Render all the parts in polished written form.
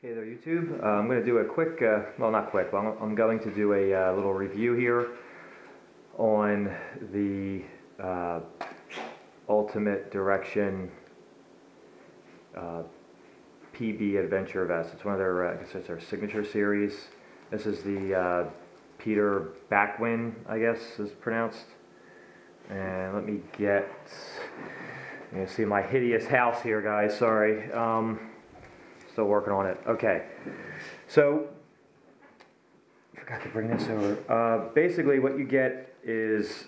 Hey there YouTube, I'm going to do a quick, well not quick, but I'm going to do a little review here on the Ultimate Direction PB Adventure Vest. It's one of their, I guess it's their signature series. This is the Peter Backwin, I guess is pronounced. And let me get, you see my hideous house here guys, sorry. Still working on it. Okay, so forgot to bring this over. Basically, what you get is,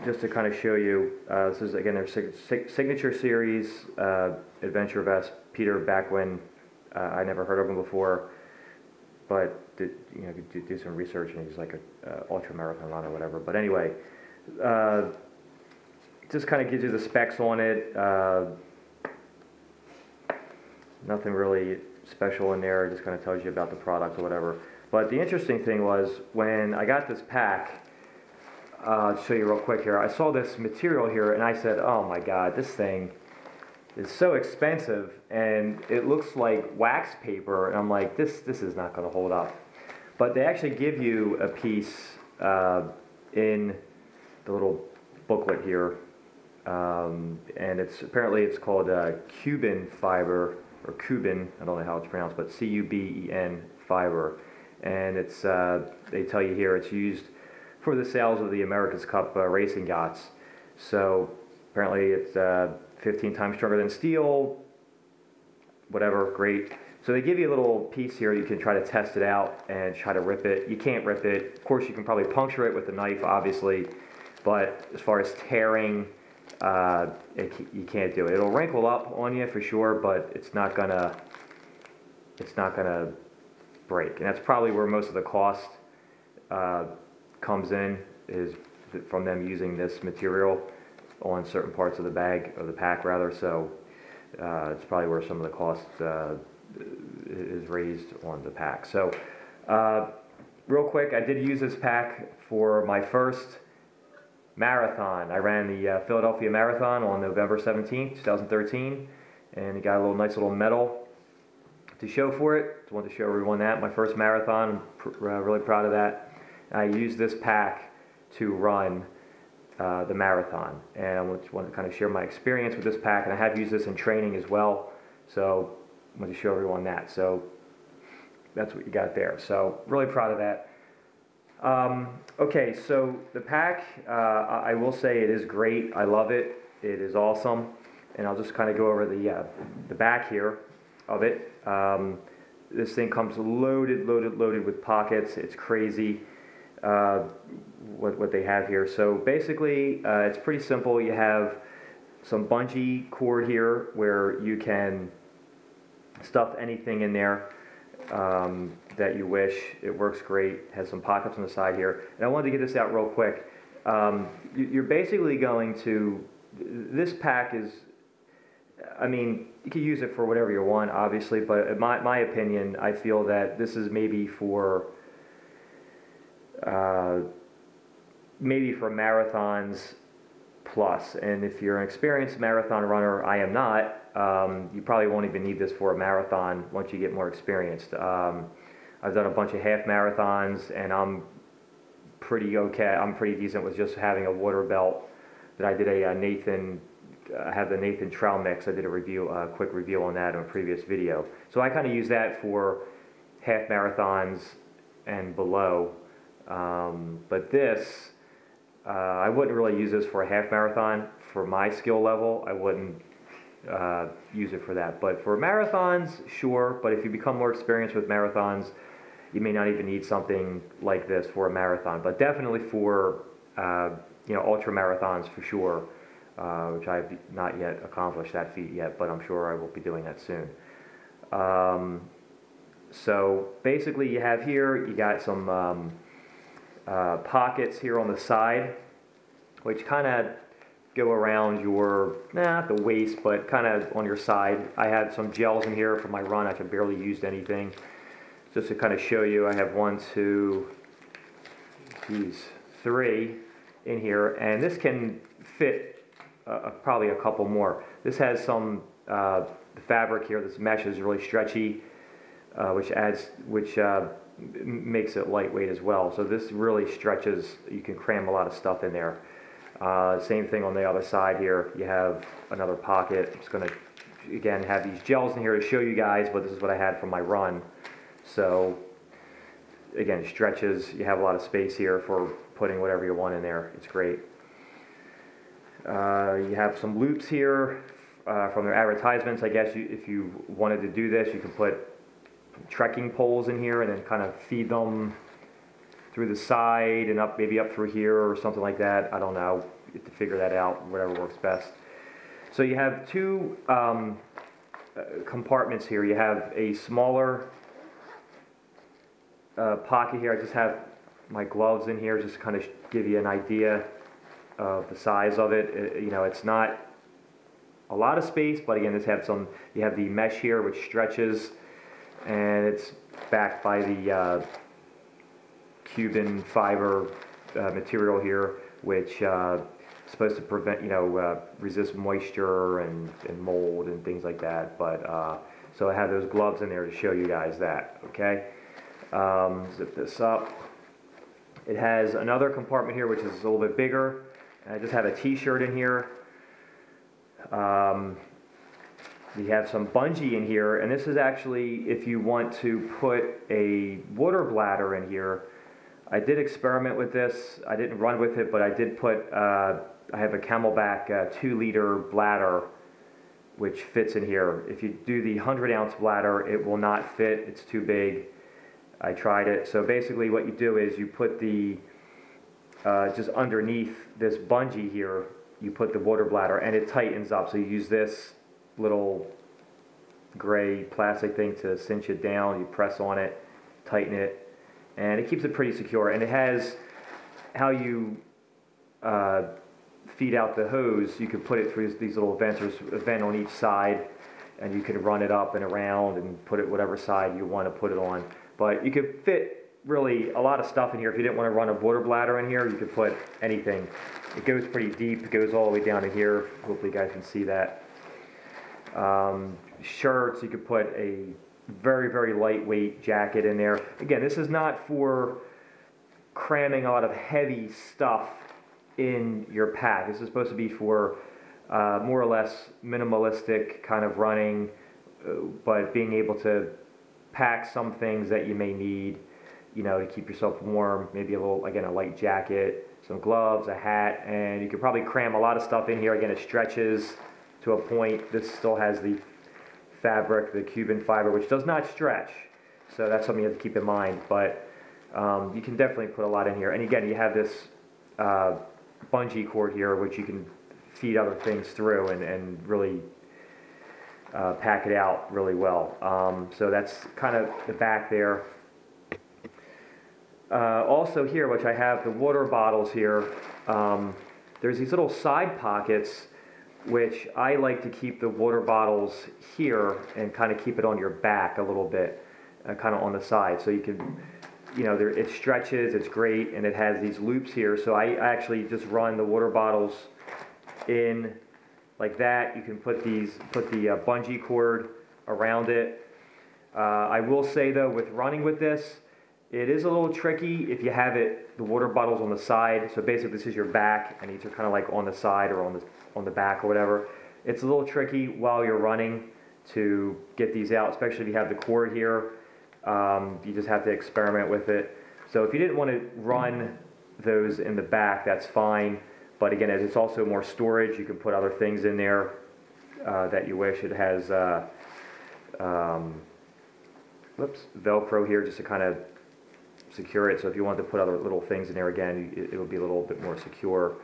just to kind of show you, this is again their signature series adventure vest. Peter Backwin. I never heard of him before, but did do some research, and he's like a ultra marathon runner or whatever. But anyway, just kind of gives you the specs on it. Nothing really special in there, it just kind of tells you about the product or whatever. But the interesting thing was, when I got this pack, I'll show you real quick here, I saw this material here and I said, oh my god, this thing is so expensive and it looks like wax paper, and I'm like, this is not going to hold up. But they actually give you a piece in the little booklet here, and apparently it's called Cuben fiber, or Cuben, I don't know how it's pronounced, but C-U-B-E-N fiber. And it's, they tell you here, it's used for the sails of the America's Cup racing yachts. So apparently it's 15 times stronger than steel, whatever, great. So they give you a little piece here, you can try to test it out and try to rip it. You can't rip it. Of course you can probably puncture it with a knife, obviously, but as far as tearing, you can't do it. It'll wrinkle up on you for sure, but it's not gonna break. And that's probably where most of the cost comes in, is from them using this material on certain parts of the bag, or the pack rather. So it's probably where some of the cost is raised on the pack. So real quick, I did use this pack for my first marathon. I ran the Philadelphia Marathon on November 17th, 2013, and got a nice little medal to show for it. Just wanted to show everyone that. My first marathon, I'm really proud of that. I used this pack to run the marathon, and I just wanted to kind of share my experience with this pack, and I have used this in training as well, so I want to show everyone that. So that's what you got there. So really proud of that. Okay, so the pack, I will say it is great. I love it. It is awesome. And I'll just kind of go over the back here of it. This thing comes loaded with pockets. It's crazy what they have here. So basically, it's pretty simple. You have some bungee cord here where you can stuff anything in there that you wish. It works great. Has some pockets on the side here. And I wanted to get this out real quick. You're basically going to, this pack is, I mean, you can use it for whatever you want, obviously, but in my opinion, I feel that this is maybe for marathons plus. And if you're an experienced marathon runner, I am not, you probably won't even need this for a marathon once you get more experienced. I've done a bunch of half marathons, and I'm pretty okay. I'm pretty decent with just having a water belt. That I did I have the Nathan Trail Mix. I did a quick review on that in a previous video. So I kind of use that for half marathons and below. But this, I wouldn't really use this for a half marathon. For my skill level, I wouldn't use it for that. But for marathons, sure. But if you become more experienced with marathons, you may not even need something like this for a marathon. But definitely for ultra marathons for sure, which I've not yet accomplished that feat yet, but I'm sure I will be doing that soon. So basically, you have here, you got some pockets here on the side, which kind of go around your, not the waist, but kind of on your side. I had some gels in here for my run. I barely used anything. Just to kind of show you, I have 1, 2, 3 in here, and this can fit probably a couple more. This has some the fabric here, this mesh is really stretchy. which makes it lightweight as well. So this really stretches. You can cram a lot of stuff in there. Same thing on the other side here. You have another pocket. I'm just going to again have these gels in here to show you guys, but this is what I had from my run. So again, it stretches. You have a lot of space here for putting whatever you want in there. It's great. You have some loops here from their advertisements. I guess if you wanted to do this, you can put trekking poles in here and then kind of feed them through the side and up, maybe up through here or something like that. I don't know. You have to figure that out, whatever works best. So you have two compartments here. You have a smaller pocket here. I just have my gloves in here just to kind of give you an idea of the size of it. You know, it's not a lot of space, but again, you have the mesh here which stretches, and it's backed by the Cuban fiber material here, which is supposed to prevent, resist moisture and mold and things like that. But so I have those gloves in there to show you guys that. Okay, zip this up. It has another compartment here which is a little bit bigger. I just have a t-shirt in here. You have some bungee in here, and this is actually if you want to put a water bladder in here. I did experiment with this. I didn't run with it, but I did put, I have a Camelback 2-liter bladder which fits in here. If you do the 100-ounce bladder, it will not fit. It's too big. I tried it. So basically what you do is you put the, just underneath this bungee here, you put the water bladder and it tightens up. So you use this little gray plastic thing to cinch it down. You press on it, tighten it, and it keeps it pretty secure. And it has how you feed out the hose. You can put it through these little vents. There's a vent on each side, and you can run it up and around and put it whatever side you want to put it on. But you could fit really a lot of stuff in here. If you didn't want to run a water bladder in here, you could put anything. It goes pretty deep. It goes all the way down to here. Hopefully you guys can see that. Shirts, you could put a very, very lightweight jacket in there. Again, this is not for cramming a lot of heavy stuff in your pack. This is supposed to be for more or less minimalistic kind of running, but being able to pack some things that you may need, to keep yourself warm. Maybe a little, again, a light jacket, some gloves, a hat, and you could probably cram a lot of stuff in here. Again, it stretches to a point. This still has the fabric, the Cuban fiber, which does not stretch. So that's something you have to keep in mind. But you can definitely put a lot in here. And again, you have this bungee cord here, which you can feed other things through and really pack it out really well. So that's kind of the back there. Also here, which I have the water bottles here, there's these little side pockets which I like to keep the water bottles here and kind of keep it on your back a little bit, kind of on the side. So you can, it stretches, it's great, and it has these loops here. So I actually just run the water bottles in like that. You can put the bungee cord around it. I will say though, with running with this, it is a little tricky if you have the water bottles on the side. So basically this is your back, and these are kind of like on the side or on the back or whatever. It's a little tricky while you're running to get these out, especially if you have the cord here. You just have to experiment with it. So if you didn't want to run those in the back, that's fine. But again, as it's also more storage, you can put other things in there that you wish. It has Velcro here just to kind of secure it. So if you want to put other little things in there, again, it'll be a little bit more secure.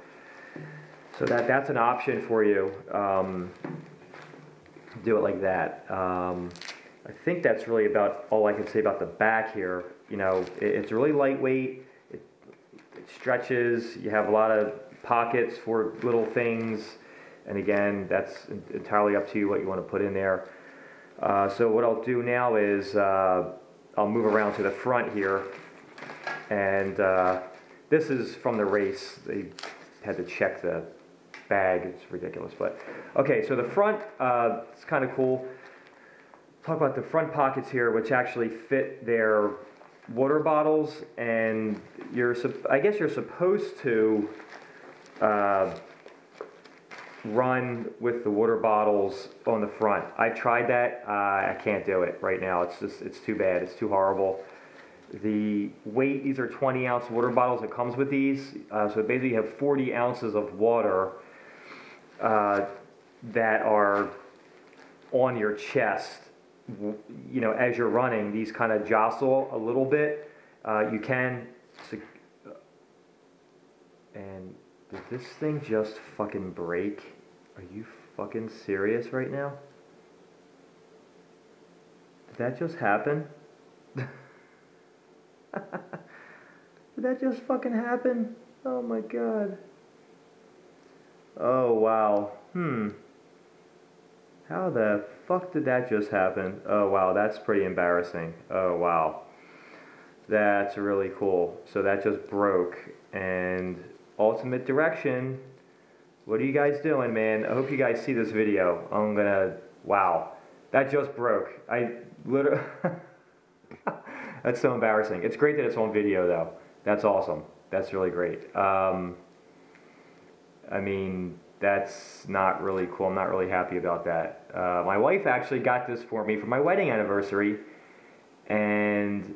So that's an option for you. Do it like that. I think that's really about all I can say about the back here. It's really lightweight. It stretches. You have a lot of pockets for little things. And again, that's entirely up to you what you want to put in there. So what I'll do now is I'll move around to the front here. And this is from the race. They had to check the bag. It's ridiculous. But okay, so the front, it's kind of cool. talk about the front pockets here, which actually fit their water bottles, and I guess you're supposed to run with the water bottles on the front. I tried that. I can't do it right now. It's too bad. It's too horrible. The weight, these are 20-ounce water bottles that comes with these. So basically you have 40 ounces of water that are on your chest. You know, as you're running, these kind of jostle a little bit. You can, and did this thing just fucking break? Are you fucking serious right now? Did that just happen? Did that just fucking happen? Oh my god. Oh wow. How the fuck did that just happen? Oh wow, that's pretty embarrassing. Oh wow. That's really cool. So that just broke. And ultimate direction, what are you guys doing, man? I hope you guys see this video. Wow. That just broke. I literally, that's so embarrassing. It's great that it's on video though. That's awesome. That's really great. I mean, that's not really cool. I'm not really happy about that. My wife actually got this for me for my wedding anniversary, and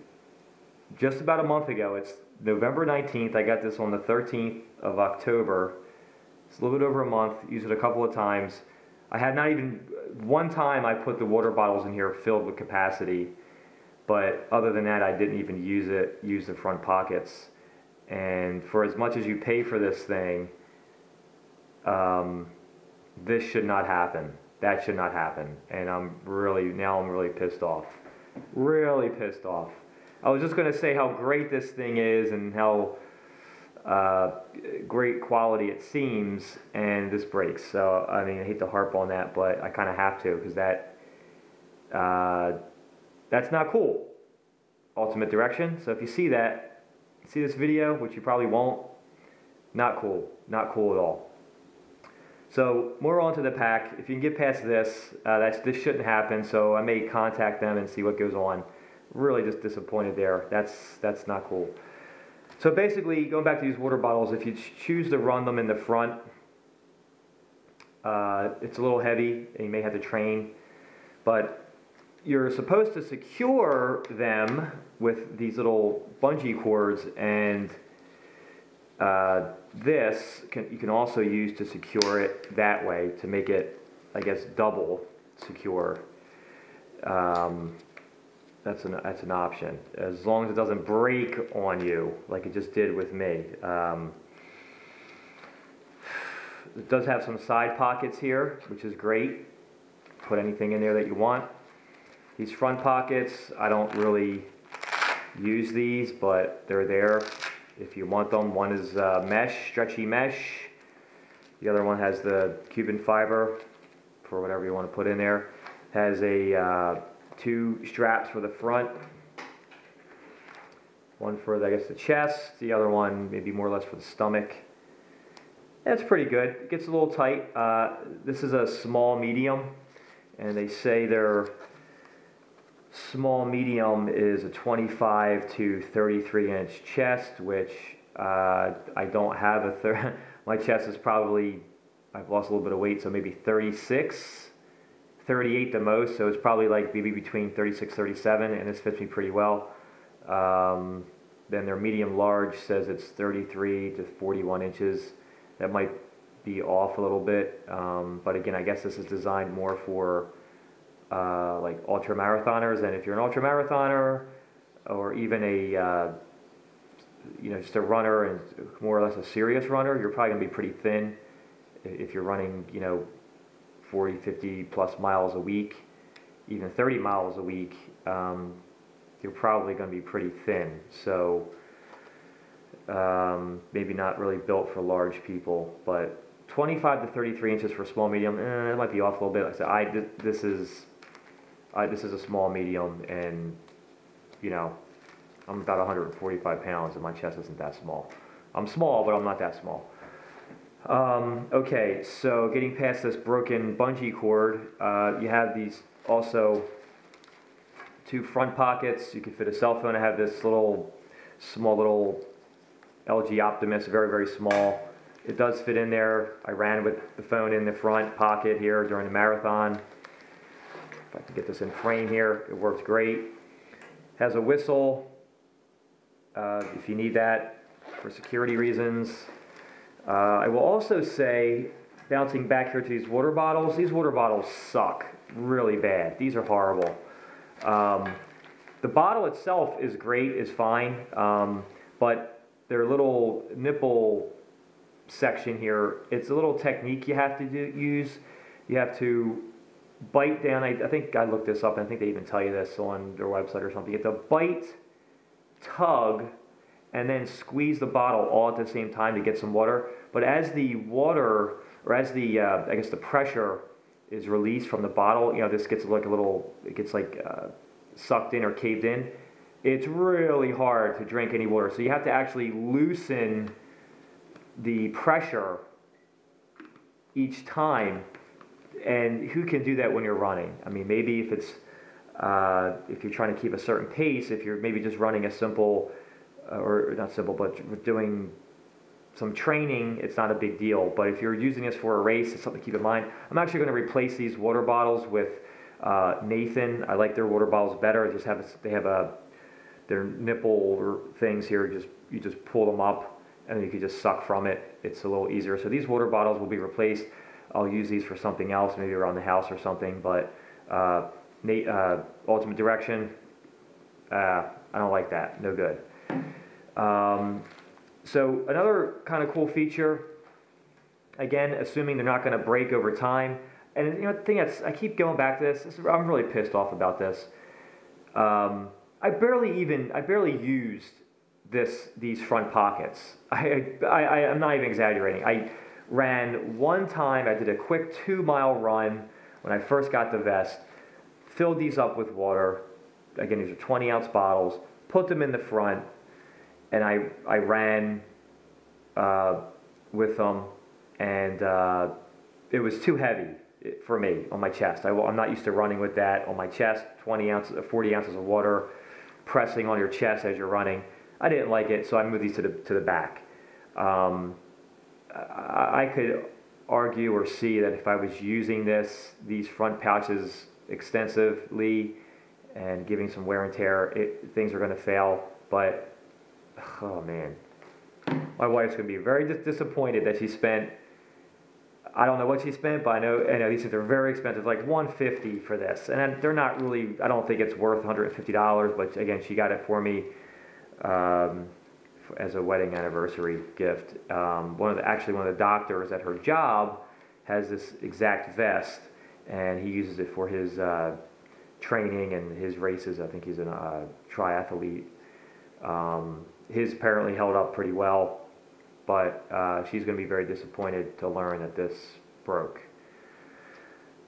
just about a month ago, it's November 19th, I got this on the 13th of October. It's a little bit over a month, used it a couple of times. I had not even, one time I put the water bottles in here filled with capacity, but other than that I didn't even use the front pockets. And for as much as you pay for this thing, this should not happen. That should not happen. And I'm really pissed off. Really pissed off. I was just going to say how great this thing is and how great quality it seems, and this breaks. So, I mean, I hate to harp on that, but I kind of have to, because that's not cool. Ultimate direction. So if you see this video, which you probably won't, not cool. Not cool at all. So more on to the pack. If you can get past this, this shouldn't happen. So I may contact them and see what goes on. Really just disappointed there. That's not cool. So basically, going back to these water bottles, if you choose to run them in the front, it's a little heavy and you may have to train, but you're supposed to secure them with these little bungee cords, and you can also use to secure it that way to make it, I guess, double secure. That's an option, as long as it doesn't break on you like it just did with me. It does have some side pockets here, which is great. Put anything in there that you want. These front pockets, I don't really use these, but they're there if you want them. One is mesh, stretchy mesh. The other one has the Cuban fiber for whatever you want to put in there. Has a 2 straps for the front. One for, I guess, the chest. The other one maybe more or less for the stomach. That's pretty good. It gets a little tight. This is a small medium, and they say their small medium is a 25 to 33 inch chest, which I don't have my chest is probably, I've lost a little bit of weight, so maybe 36, 38 the most, so it's probably like maybe between 36, 37, and this fits me pretty well. Then their medium large says it's 33 to 41 inches. That might be off a little bit, but again, I guess this is designed more for like ultra marathoners, and if you're an ultra marathoner or even a just a runner and more or less a serious runner, you're probably gonna be pretty thin. If you're running 40, 50 plus miles a week, even 30 miles a week, you're probably gonna be pretty thin. So maybe not really built for large people, but 25 to 33 inches for small medium, it might be off a little bit. Like I said, this is a small medium, and I'm about 145 pounds, and my chest isn't that small. I'm small, but I'm not that small. Okay, so getting past this broken bungee cord, you have these also 2 front pockets. You can fit a cell phone. I have this small little LG Optimus, very, very small. It does fit in there. I ran with the phone in the front pocket here during the marathon. If I can get this in frame here, it works great. Has a whistle if you need that for security reasons. I will also say, bouncing back here to these water bottles suck really bad. These are horrible. The bottle itself is great, is fine, but their little nipple section here, it's a little technique you have to use. You have to bite down. I think I looked this up, and I think they even tell you this on their website or something. You have to bite, tug, and then squeeze the bottle all at the same time to get some water. But as the water, or as the, I guess the pressure is released from the bottle, this gets like it gets like sucked in or caved in. It's really hard to drink any water. So you have to actually loosen the pressure each time. And who can do that when you're running? I mean, maybe if it's, if you're trying to keep a certain pace, if you're maybe just running a simple, or not simple, but doing some training, it's not a big deal. But if you're using this for a race, it's something to keep in mind. I'm actually going to replace these water bottles with Nathan. I like their water bottles better. They have their nipple things here. You just pull them up, and then you can just suck from it. It's a little easier. So these water bottles will be replaced. I'll use these for something else, maybe around the house or something. But Ultimate Direction, I don't like that. No good. So another kind of cool feature, again, assuming they're not going to break over time. And the thing I keep going back to this. I'm really pissed off about this. I barely used these front pockets. I'm not even exaggerating. I ran one time. I did a quick 2-mile run when I first got the vest. Filled these up with water. Again, these are 20-ounce bottles. Put them in the front, and I ran with them, and it was too heavy for me on my chest. I'm not used to running with that on my chest. 40 ounces of water pressing on your chest as you're running. I didn't like it, so I moved these to the back. I could argue or see that if I was using these front pouches extensively and giving some wear and tear, things are going to fail. But oh man, my wife's going to be very disappointed that she spent, I don't know what she spent, but I know these things are very expensive, like $150 for this, and they're not really. I don't think it's worth $150. But again, she got it for me as a wedding anniversary gift. One of the doctors at her job has this exact vest, and he uses it for his training and his races. I think he's a triathlete. His apparently held up pretty well, but she's going to be very disappointed to learn that this broke.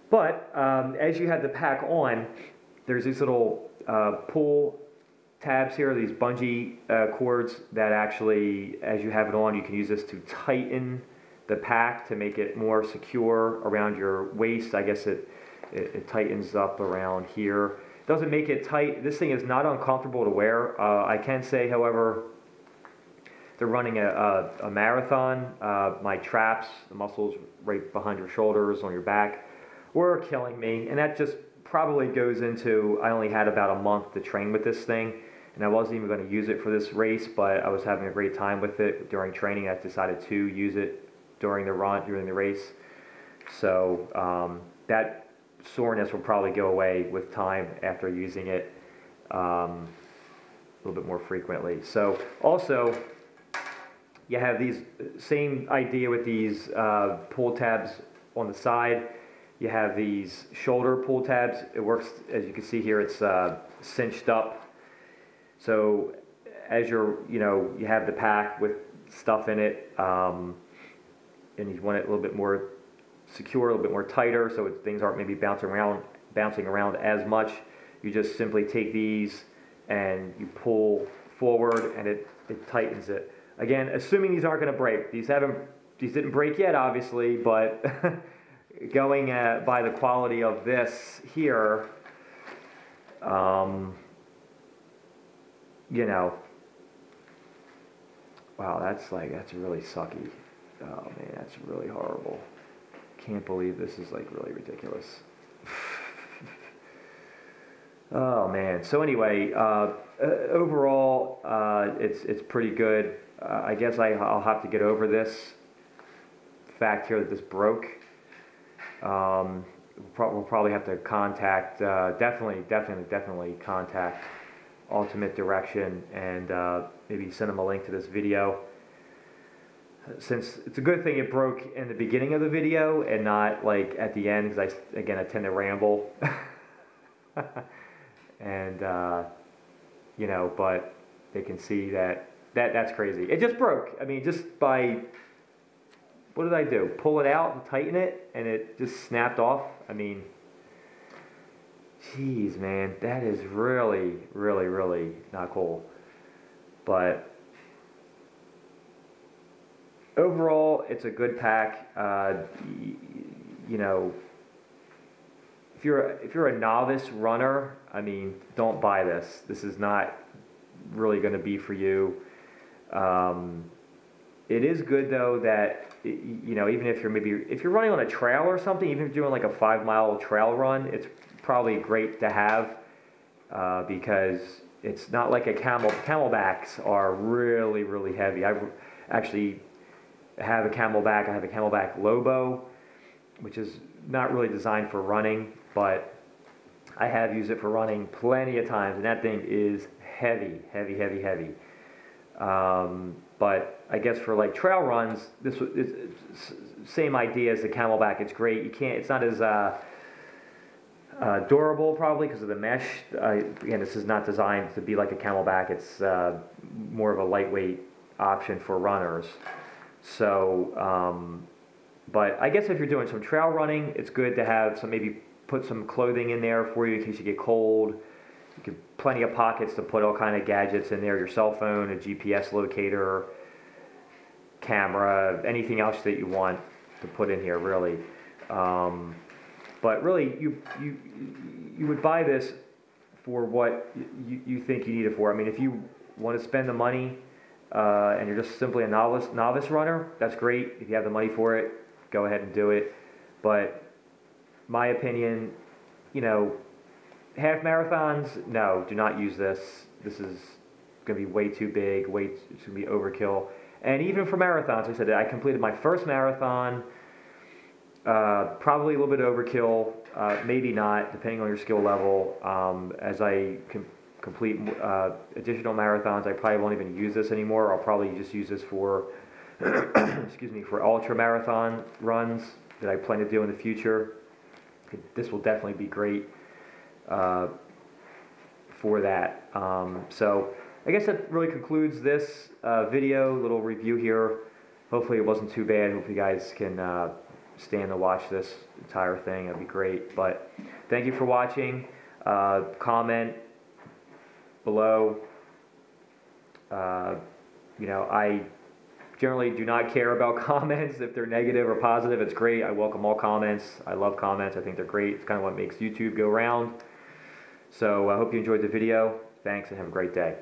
But as you have the pack on, there's these little pull tabs here, these bungee cords that actually, as you have it on, you can use this to tighten the pack to make it more secure around your waist. I guess it tightens up around here. Doesn't make it tight. This thing is not uncomfortable to wear. I can say, however, they're running a marathon. My traps, the muscles right behind your shoulders, on your back, were killing me. And that just probably goes into, I only had about a month to train with this thing. And I wasn't even going to use it for this race, but I was having a great time with it during training. I decided to use it during the race. So that soreness will probably go away with time after using it a little bit more frequently. So also, you have these same idea with these pull tabs on the side. You have these shoulder pull tabs. It works, as you can see here, it's cinched up. So as you have the pack with stuff in it, and you want it a little bit more secure, a little bit more tighter, so things aren't maybe bouncing around as much. You just simply take these and you pull forward, and it tightens it. Again, assuming these aren't going to break. These didn't break yet, obviously, but going by the quality of this here, you know, wow, that's really sucky. Oh man, that's really horrible. Can't believe this is like really ridiculous. Oh man. So anyway, overall, it's pretty good. I guess I'll have to get over this fact here that this broke. We'll probably have to contact, definitely contact Ultimate Direction and maybe send them a link to this video. Since it's a good thing it broke in the beginning of the video and not like at the end, because I tend to ramble. And you know, but they can see that's crazy. It just broke. I mean, just by, what did I do? Pull it out and tighten it, and it just snapped off. I mean, jeez, man, that is really, really, really not cool. But overall, it's a good pack. You know, if you're a novice runner, I mean, don't buy this. This is not really going to be for you. It is good though that, you know, even if you're running on a trail or something, even if you're doing like a 5-mile trail run, it's probably great to have because it's not like a camelbacks are really, really heavy. I actually have a camelback. I have a camelback Lobo, which is not really designed for running, but I have used it for running plenty of times, and that thing is heavy, heavy, heavy, heavy. But I guess for like trail runs, this is same idea as the camelback. It's great. It's not as durable probably because of the mesh. Again, this is not designed to be like a camelback. It's more of a lightweight option for runners. So, but I guess if you're doing some trail running, it's good to have maybe put some clothing in there for you in case you get cold. You can plenty of pockets to put all kind of gadgets in there, your cell phone, a GPS locator, camera, anything else that you want to put in here, really. But really, you would buy this for what you think you need it for. I mean, if you want to spend the money and you're just simply a novice runner, that's great. If you have the money for it, go ahead and do it. But my opinion, you know, half marathons, no, do not use this. This is going to be way too big, it's going to be overkill. And even for marathons, like I said, I completed my first marathon, probably a little bit overkill, maybe not, depending on your skill level. As I complete additional marathons, I probably won't even use this anymore. I'll probably just use this for, excuse me, for ultra marathon runs that I plan to do in the future. This will definitely be great for that. So I guess that really concludes this video, little review here. Hopefully it wasn't too bad. Hope you guys can stand to watch this entire thing. That'd be great. But thank you for watching. Comment below. You know, I generally do not care about comments. If they're negative or positive, it's great. I welcome all comments. I love comments. I think they're great. It's kind of what makes YouTube go round. So I hope you enjoyed the video. Thanks and have a great day.